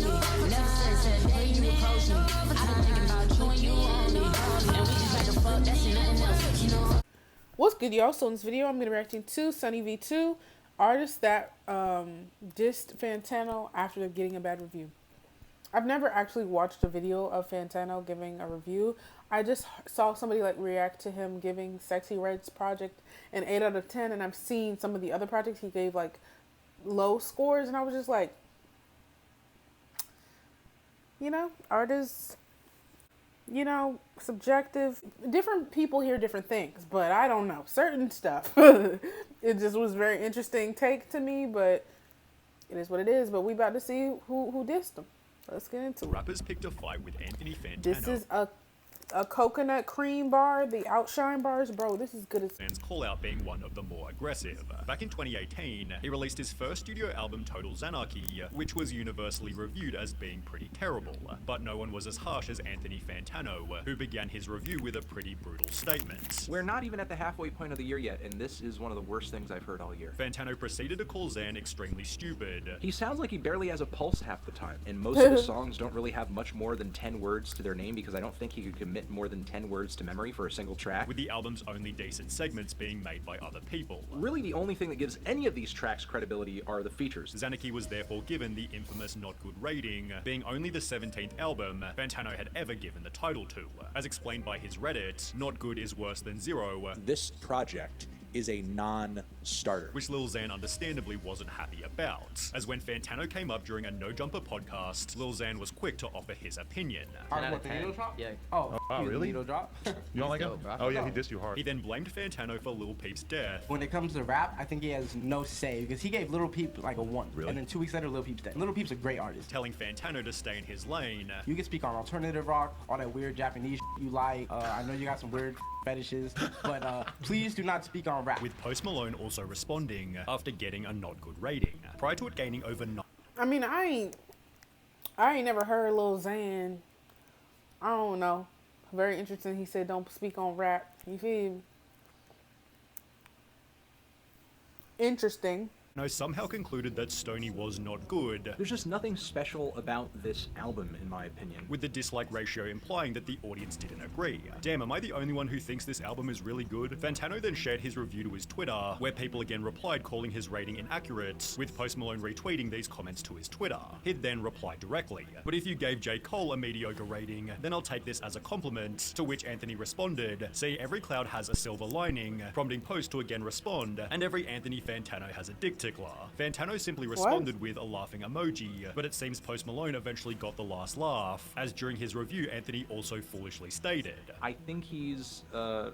on me. Never since the day you approached me, I've been thinking about you and you on me. And we just like to fuck, that's nothing else, you know. What's good, y'all? So in this video, I'm going to be reacting to Sunny V2, artist that dissed Fantano after getting a bad review. I've never actually watched a video of Fantano giving a review. I just saw somebody like react to him giving Sexy Red's project an 8 out of 10, and I've seen some of the other projects he gave like low scores, and I was just like, you know, art is, you know, subjective. Different people hear different things, but I don't know. Certain stuff. It just was very interesting take to me, but it is what it is. But we about to see who dissed him. Let's get into it. Rappers picked a fight with Anthony Fantano. This is a coconut cream bar, the Outshine bars, bro. This is good as. Fans call out being one of the more aggressive. Back in 2018, he released his first studio album, Total Xanarchy, which was universally reviewed as being pretty terrible. But no one was as harsh as Anthony Fantano, who began his review with a pretty brutal statement. We're not even at the halfway point of the year yet, and this is one of the worst things I've heard all year. Fantano proceeded to call Xan extremely stupid. He sounds like he barely has a pulse half the time, and most of his songs don't really have much more than 10 words to their name because I don't think he could commit more than 10 words to memory for a single track. With the album's only decent segments being made by other people. Really, the only thing that gives any of these tracks credibility are the features. Xanarchy was therefore given the infamous not good rating, being only the 17th album Fantano had ever given the title to. As explained by his Reddit, not good is worse than zero. This project is a non-starter, which Lil Xan understandably wasn't happy about, as when Fantano came up during a No Jumper podcast, Lil Xan was quick to offer his opinion. What, the needle drop? Yeah. Oh, really? Needle drop? You don't like him? Oh yeah, he dissed you hard. He then blamed Fantano for Lil Peep's death. When it comes to rap, I think he has no say because he gave Lil Peep like a 1. Really? And then 2 weeks later, Lil Peep's dead. Lil Peep's a great artist. Telling Fantano to stay in his lane. You can speak on alternative rock, all that weird Japanese you like. I know you got some weird fetishes, but please do not speak on rap. With Post Malone also responding after getting a not good rating. Prior to it gaining over 9. I mean, I ain't never heard Lil Xan. I don't know. Very interesting. He said don't speak on rap. You feel me? Interesting. No, somehow concluded that Stoney was not good. There's just nothing special about this album, in my opinion. With the dislike ratio implying that the audience didn't agree. Damn, am I the only one who thinks this album is really good? Fantano then shared his review to his Twitter, where people again replied calling his rating inaccurate, with Post Malone retweeting these comments to his Twitter. He'd then replied directly, but if you gave J. Cole a mediocre rating, then I'll take this as a compliment, to which Anthony responded, see, every cloud has a silver lining, prompting Post to again respond, and every Anthony Fantano has a dick tickler. Fantano simply responded with a laughing emoji, but it seems Post Malone eventually got the last laugh, as during his review Anthony also foolishly stated, I think he's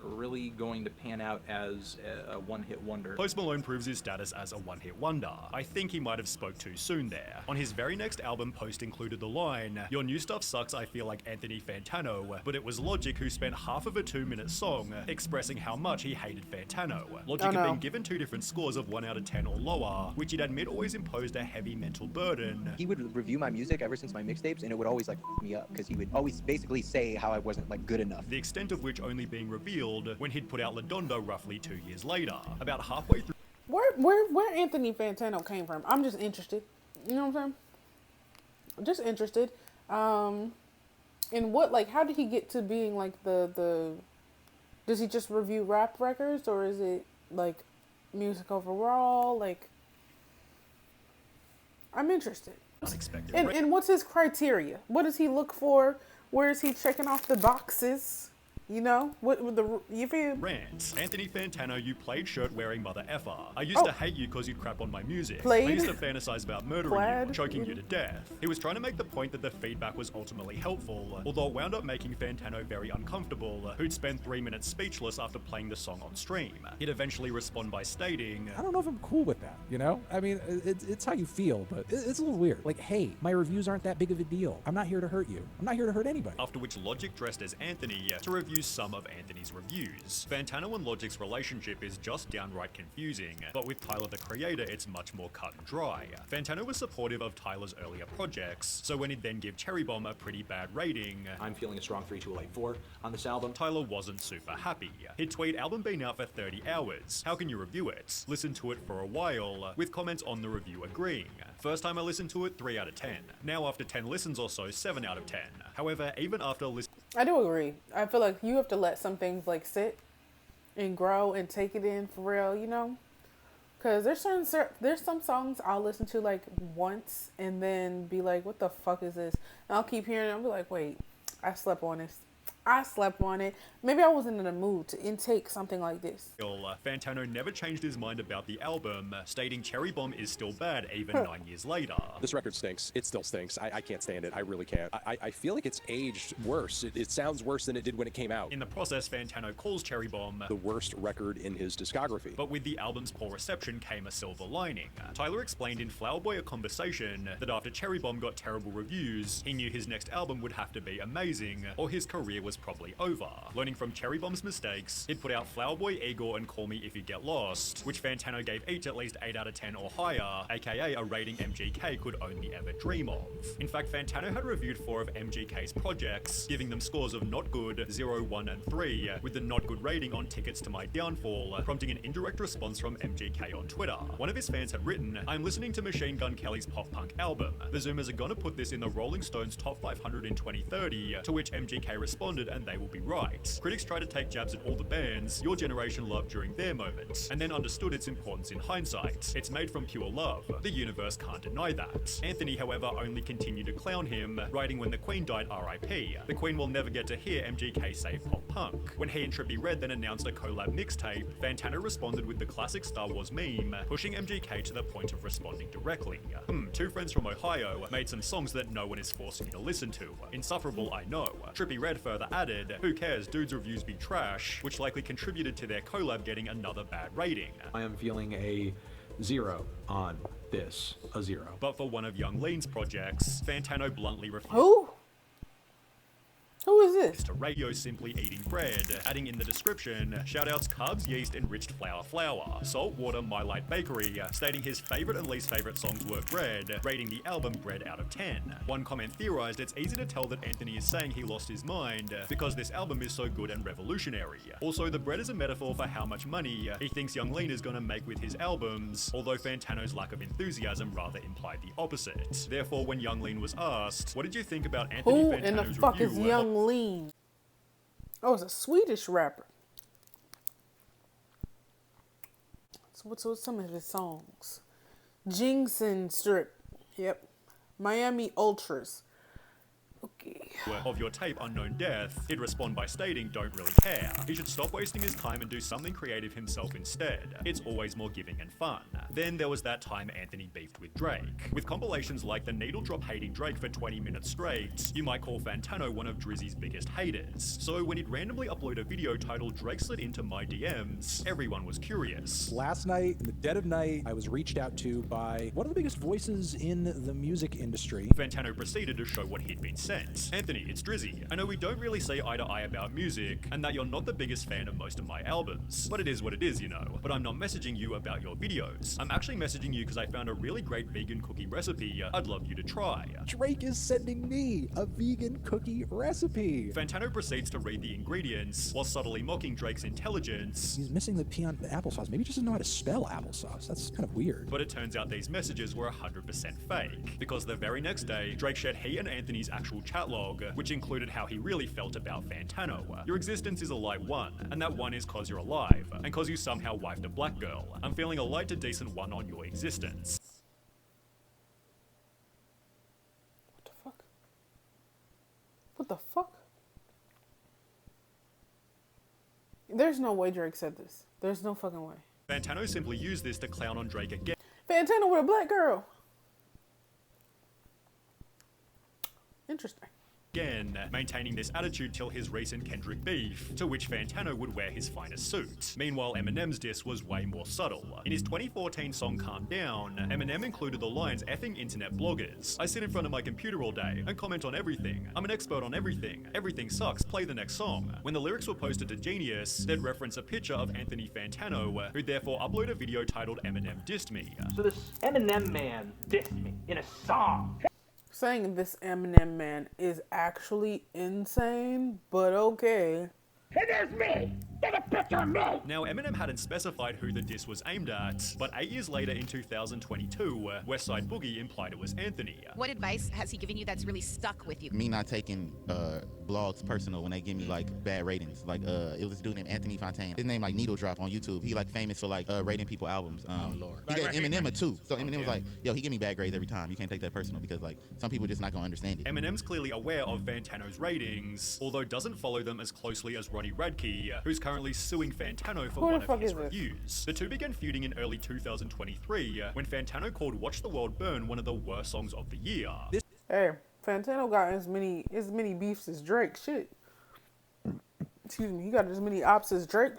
really going to pan out as a one-hit wonder. Post Malone proves his status as a one-hit wonder. I think he might have spoke too soon there. On his very next album, Post included the line, your new stuff sucks, I feel like Anthony Fantano, but it was Logic who spent half of a 2-minute song expressing how much he hated Fantano. Logic had been given 2 different scores of 1 out of 10 or lower, which he'd admit always imposed a heavy mental burden. He would review my music ever since my mixtapes, and it would always like me up because he would always basically say how I wasn't like good enough. The extent of which only being revealed when he'd put out La Donda roughly 2 years later. About halfway through. Where Anthony Fantano came from? I'm just interested. You know what I'm saying? Just interested. In what, like, how did he get to being like the does he just review rap records, or is it like music overall? Like, I'm interested. Unexpected. And what's his criteria? What does he look for? Where is he checking off the boxes? You know, what with the you feel? Rant. Anthony Fantano, you played shirt wearing mother effer. I used to hate you because you'd crap on my music. Played? I used to fantasize about murdering you, choking you to death. He was trying to make the point that the feedback was ultimately helpful, although it wound up making Fantano very uncomfortable, who'd spend 3 minutes speechless after playing the song on stream. He'd eventually respond by stating, I don't know if I'm cool with that, you know? I mean, it's how you feel, but it's a little weird. Like, hey, my reviews aren't that big of a deal. I'm not here to hurt you. I'm not here to hurt anybody. After which Logic dressed as Anthony to review use some of Anthony's reviews. Fantano and Logic's relationship is just downright confusing, but with Tyler the Creator it's much more cut and dry. Fantano was supportive of Tyler's earlier projects, so when he'd then give Cherry Bomb a pretty bad rating, I'm feeling a strong 3-2-4 on this album. Tyler wasn't super happy. He'd tweet, album been out for 30 hours, how can you review it? Listen to it for a while, with comments on the review agreeing. First time I listened to it, 3 out of 10. Now after 10 listens or so, 7 out of 10. However, even after listening, I do agree. I feel like you have to let some things like sit and grow and take it in for real, you know? Because there's some songs I'll listen to like once and then be like, what the fuck is this? And I'll keep hearing it. I'll be like, wait, I slept on this. I slept on it. Maybe I wasn't in the mood to intake something like this. Fantano never changed his mind about the album, stating Cherry Bomb is still bad even 9 years later. This record stinks. It still stinks. I can't stand it. I really can't. I feel like it's aged worse. It sounds worse than it did when it came out. In the process, Fantano calls Cherry Bomb the worst record in his discography. But with the album's poor reception came a silver lining. Tyler explained in Flower Boy: A Conversation that after Cherry Bomb got terrible reviews, he knew his next album would have to be amazing, or his career was probably over. Learning from Cherry Bomb's mistakes, he'd put out Flower Boy, Igor, and Call Me If You Get Lost, which Fantano gave each at least 8 out of 10 or higher, aka a rating MGK could only ever dream of. In fact, Fantano had reviewed 4 of MGK's projects, giving them scores of not good, 0, 1, and 3, with the not good rating on Tickets to My Downfall, prompting an indirect response from MGK on Twitter. One of his fans had written, I'm listening to Machine Gun Kelly's pop punk album. The Zoomers are gonna put this in the Rolling Stones top 500 in 2030, to which MGK responded, and they will be right. Critics try to take jabs at all the bands your generation loved during their moment, and then understood its importance in hindsight. It's made from pure love. The universe can't deny that. Anthony, however, only continued to clown him, writing when the Queen died RIP. The Queen will never get to hear MGK save pop punk. When he and Trippie Redd then announced a collab mixtape, Fantano responded with the classic Star Wars meme, pushing MGK to the point of responding directly. 2 friends from Ohio made some songs that no one is forcing you to listen to. Insufferable, I know. Trippie Redd further added, who cares, dudes' reviews be trash, which likely contributed to their collab getting another bad rating. I am feeling a 0 on this, a 0. But for one of Young Lean's projects, Fantano bluntly refused. Who? Who is this? To radio simply eating bread, adding in the description, shoutouts carbs, yeast, enriched flour, salt, water, My Light Bakery, stating his favorite and least favorite songs were bread, rating the album bread out of 10. One comment theorized it's easy to tell that Anthony is saying he lost his mind because this album is so good and revolutionary. Also, the bread is a metaphor for how much money he thinks Young Lean is gonna make with his albums, although Fantano's lack of enthusiasm rather implied the opposite. Therefore, when Young Lean was asked, what did you think about Anthony Who Fantano's in the fuck review? is Young Lean? Oh, it's a Swedish rapper. So what's some of his songs? Jinxen Strip. Yep. Miami Ultras. Okay. Of your tape Unknown Death, he'd respond by stating, don't really care. He should stop wasting his time and do something creative himself instead. It's always more giving and fun. Then there was that time Anthony beefed with Drake. With compilations like the needle drop hating Drake for 20 minutes straight, you might call Fantano one of Drizzy's biggest haters. So when he'd randomly upload a video titled Drake Slid Into My DMs, everyone was curious. Last night, in the dead of night, I was reached out to by one of the biggest voices in the music industry. Fantano proceeded to show what he'd been sent. Anthony, it's Drizzy. I know we don't really say eye to eye about music, and that you're not the biggest fan of most of my albums, but it is what it is, you know. But I'm not messaging you about your videos. I'm actually messaging you because I found a really great vegan cookie recipe I'd love you to try. Drake is sending me a vegan cookie recipe. Fantano proceeds to read the ingredients, while subtly mocking Drake's intelligence. He's missing the peon applesauce. Maybe he just doesn't know how to spell applesauce. That's kind of weird. But it turns out these messages were 100% fake, because the very next day, Drake shared he and Anthony's actual chat log, which included how he really felt about Fantano. Your existence is a lie 1, and that 1 is cause you're alive, and cause you somehow wifed a black girl. I'm feeling a light to decent 1 on your existence. What the fuck? What the fuck? There's no way Drake said this. There's no fucking way. Fantano simply used this to clown on Drake again. Fantano with a black girl. Interesting. again, maintaining this attitude till his recent Kendrick beef, to which Fantano would wear his finest suit. Meanwhile, Eminem's diss was way more subtle. In his 2014 song Calm Down, Eminem included the lines effing internet bloggers. I sit in front of my computer all day and comment on everything. I'm an expert on everything. Everything sucks, play the next song. When the lyrics were posted to Genius, they'd reference a picture of Anthony Fantano, who'd therefore upload a video titled Eminem Dissed Me. So this Eminem man dissed me in a song. Saying this Eminem man is actually insane, but okay. It is me! Get a picture of me! Now, Eminem hadn't specified who the diss was aimed at, but 8 years later in 2022, Westside Boogie implied it was Anthony. What advice has he given you that's really stuck with you? Me not taking blogs personal when they give me like bad ratings. Like it was this dude named Anthony Fantano. His name like Needle Drop on YouTube. He like famous for like rating people albums. Oh Lord. He gave Eminem a 2. So Eminem was like, yo, he give me bad grades every time. You can't take that personal because like some people just not gonna understand it. Eminem's clearly aware of Fantano's ratings, although doesn't follow them as closely as Ronnie Radke, who's currently suing Fantano for one of his reviews. The two began feuding in early 2023 when Fantano called Watch the World Burn one of the worst songs of the year. Hey, Fantano got as many beefs as Drake. Shit. Excuse me, he got as many ops as Drake.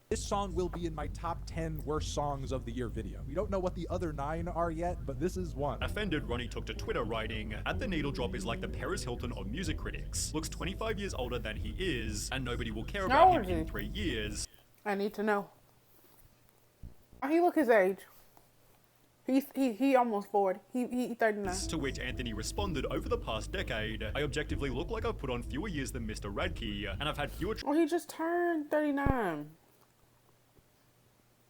This song will be in my top 10 worst songs of the year video. We don't know what the other 9 are yet, but this is one. Offended, Ronnie took to Twitter writing, "At the Needle Drop is like the Paris Hilton of music critics. Looks 25 years older than he is, and nobody will care about him in 3 years." I need to know. He look his age. He almost 40. He 39. To which Anthony responded, "Over the past decade, I objectively look like I've put on fewer years than Mr. Radke, and I've had fewer... Oh, he just turned 39.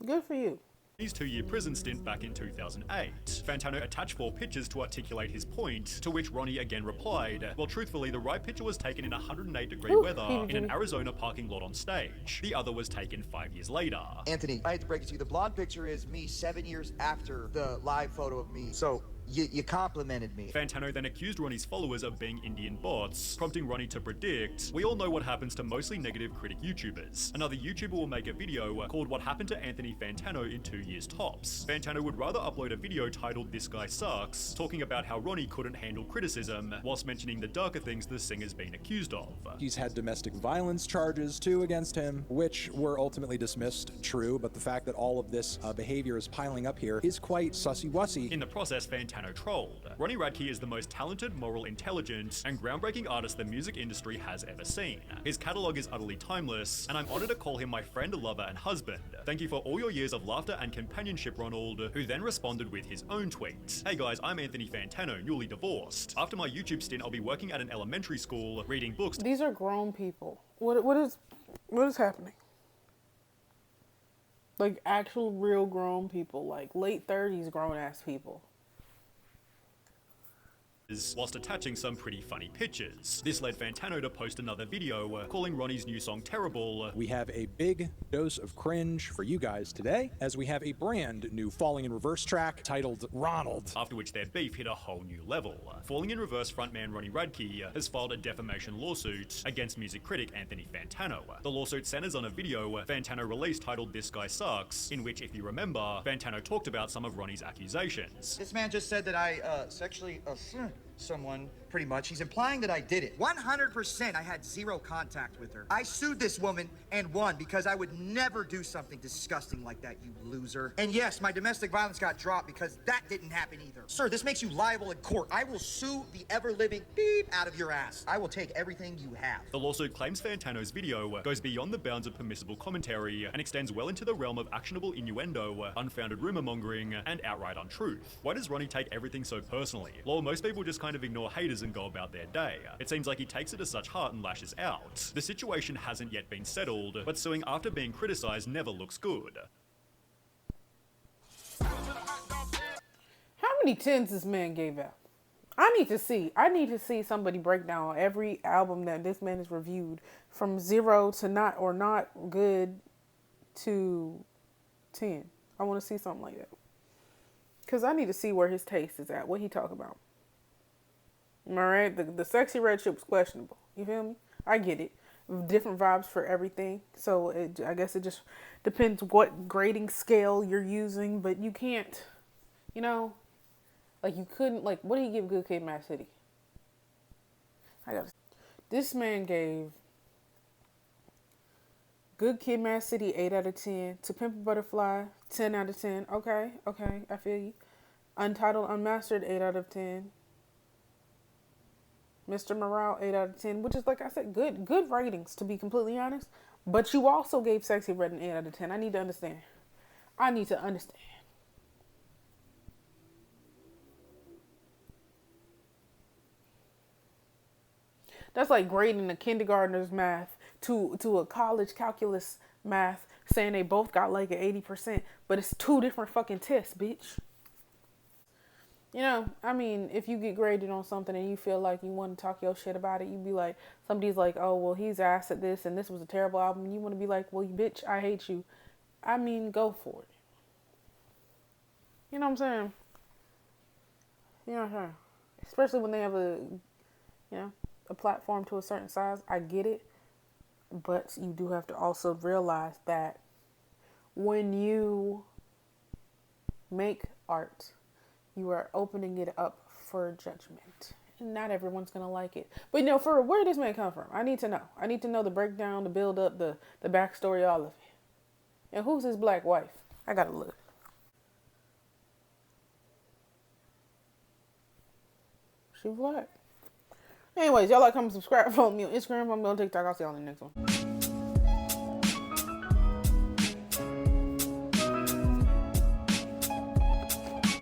Good for you. His 2-year prison stint back in 2008. Fantano attached 4 pictures to articulate his point, to which Ronnie again replied, "Well, truthfully, the right picture was taken in 108-degree weather in an Arizona parking lot on stage. The other was taken 5 years later." Anthony, I hate to break it to you, the blonde picture is me 7 years after the live photo of me. So you complimented me. Fantano then accused Ronnie's followers of being Indian bots, prompting Ronnie to predict, "We all know what happens to mostly negative critic YouTubers. Another YouTuber will make a video called What Happened to Anthony Fantano in 2 years tops. Fantano would rather upload a video titled This Guy Sucks, talking about how Ronnie couldn't handle criticism, whilst mentioning the darker things the singer's been accused of. He's had domestic violence charges too against him, which were ultimately dismissed, true, but the fact that all of this behavior is piling up here is quite sussy-wussy. In the process, Fantano trolled. Ronnie Radke is the most talented, moral, intelligent, and groundbreaking artist the music industry has ever seen. His catalogue is utterly timeless, and I'm honored to call him my friend, lover, and husband. Thank you for all your years of laughter and companionship, Ronald," who then responded with his own tweet. "Hey guys, I'm Anthony Fantano, newly divorced. After my YouTube stint, I'll be working at an elementary school, reading books." These are grown people. What is happening? Like actual real grown people, like late 30s grown ass people. Whilst attaching some pretty funny pictures. This led Fantano to post another video calling Ronnie's new song terrible. We have a big dose of cringe for you guys today, as we have a brand new Falling in Reverse track titled Ronald. After which their beef hit a whole new level. Falling in Reverse frontman Ronnie Radke has filed a defamation lawsuit against music critic Anthony Fantano. The lawsuit centers on a video Fantano released titled This Guy Sucks, in which, if you remember, Fantano talked about some of Ronnie's accusations. This man just said that I sexually assaulted someone, pretty much. He's implying that I did it. 100% I had 0 contact with her. I sued this woman and won because I would never do something disgusting like that, you loser. And yes, my domestic violence got dropped because that didn't happen either. Sir, this makes you liable in court. I will sue the ever-living beep out of your ass. I will take everything you have. The lawsuit claims Fantano's video goes beyond the bounds of permissible commentary and extends well into the realm of actionable innuendo, unfounded rumor mongering, and outright untruth. Why does Ronnie take everything so personally? Lol, most people just kind of ignore haters and go about their day. It seems like he takes it to such heart and lashes out. The situation hasn't yet been settled, but suing after being criticized never looks good. How many 10s this man gave out? I need to see somebody break down every album that this man has reviewed from 0 to not good to 10. I want to see something like that. Because I need to see where his taste is at, what he talk about. All right, the sexy red shit was questionable. You feel me? I get it. Different vibes for everything. So I guess it just depends what grading scale you're using. But you can't, like you couldn't, like what do you give Good Kid, Mad City? This man gave Good Kid, Mad City 8 out of 10. To Pimp a Butterfly 10 out of 10. Okay, I feel you. Untitled Unmastered 8 out of 10. Mr. Morale 8 out of 10, which is, like I said, good ratings, to be completely honest. But you also gave Sexy Red an 8 out of 10. I need to understand. That's like grading a kindergartner's math to a college calculus math, saying they both got like an 80%, but it's two different fucking tests, bitch. You know, I mean, if you get graded on something and you feel like you want to talk your shit about it, you be like, somebody's like, oh, well, he's ass at this and this was a terrible album. And you want to be like, well, bitch, I hate you. I mean, go for it. You know what I'm saying? You know what I'm saying? Especially when they have a platform to a certain size. I get it. But you do have to also realize that when you make art, you are opening it up for judgment. And not everyone's going to like it. But, you know, for where did this man come from? I need to know. I need to know the breakdown, the build up, the backstory, all of it. And who's his black wife? I got to look. She black. Anyways, y'all like, comment, subscribe, follow me on Instagram, follow me on TikTok. I'll see y'all in the next one.